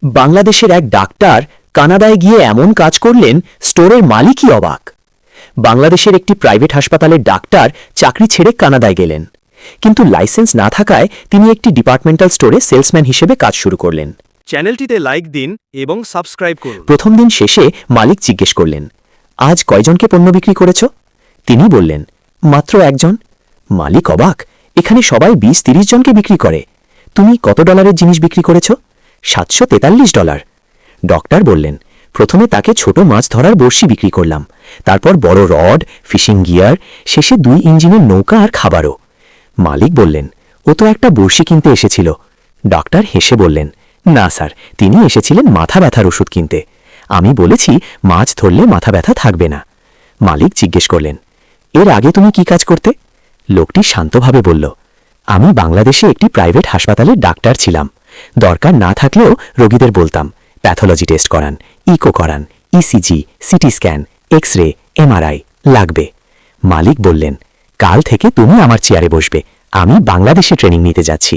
বাংলাদেশের এক ডাক্তার কানাডায় গিয়ে এমন কাজ করলেন, স্টোরের মালিকই অবাক। বাংলাদেশের একটি প্রাইভেট হাসপাতালের ডাক্তার চাকরি ছেড়ে কানাডায় গেলেন, কিন্তু লাইসেন্স না থাকায় তিনি একটি ডিপার্টমেন্টাল স্টোরে সেলসম্যান হিসেবে কাজ শুরু করলেন। চ্যানেলটিতে লাইক দিন এবং সাবস্ক্রাইব করুন। প্রথম দিন শেষে মালিক জিজ্ঞেস করলেন, আজ কয়জনকে পণ্য বিক্রি করেছ? তিনি বললেন, মাত্র একজন। মালিক অবাক, এখানে সবাই 20-30 জনকে বিক্রি করে। তুমি কত ডলারের জিনিস বিক্রি করেছ? $743। ডক্টর বললেন, প্রথমে তাকে ছোট মাছ ধরার বড়শি বিক্রি করলাম, তারপর বড় রড, ফিশিং গিয়ার, শেষে 2 ইঞ্জিনের নৌকা আর খাবারও। মালিক বললেন, ও তো একটা বড়শি কিনতে এসেছিল। ডক্টর হেসে বললেন, না স্যার, তিনি এসেছিলেন মাথা ব্যথার ওষুধ কিনতে। আমি বলেছি মাছ ধরলে মাথা ব্যথা থাকবে না। মালিক জিজ্ঞেস করলেন, এর আগে তুমি কি কাজ করতে? লোকটি শান্তভাবে বলল, আমি বাংলাদেশে একটি প্রাইভেট হাসপাতালে ডাক্তার ছিলাম। দরকার না থাকলেও রোগীদের বলতাম, প্যাথোলজি টেস্ট করান, ইকো করান, ECG, CT scan, X ray, MRI লাগবে। মালিক বললেন, কাল থেকে তুমি আমার চেয়ারে বসবে, আমি বাংলাদেশে ট্রেনিং নিতে যাচ্ছি।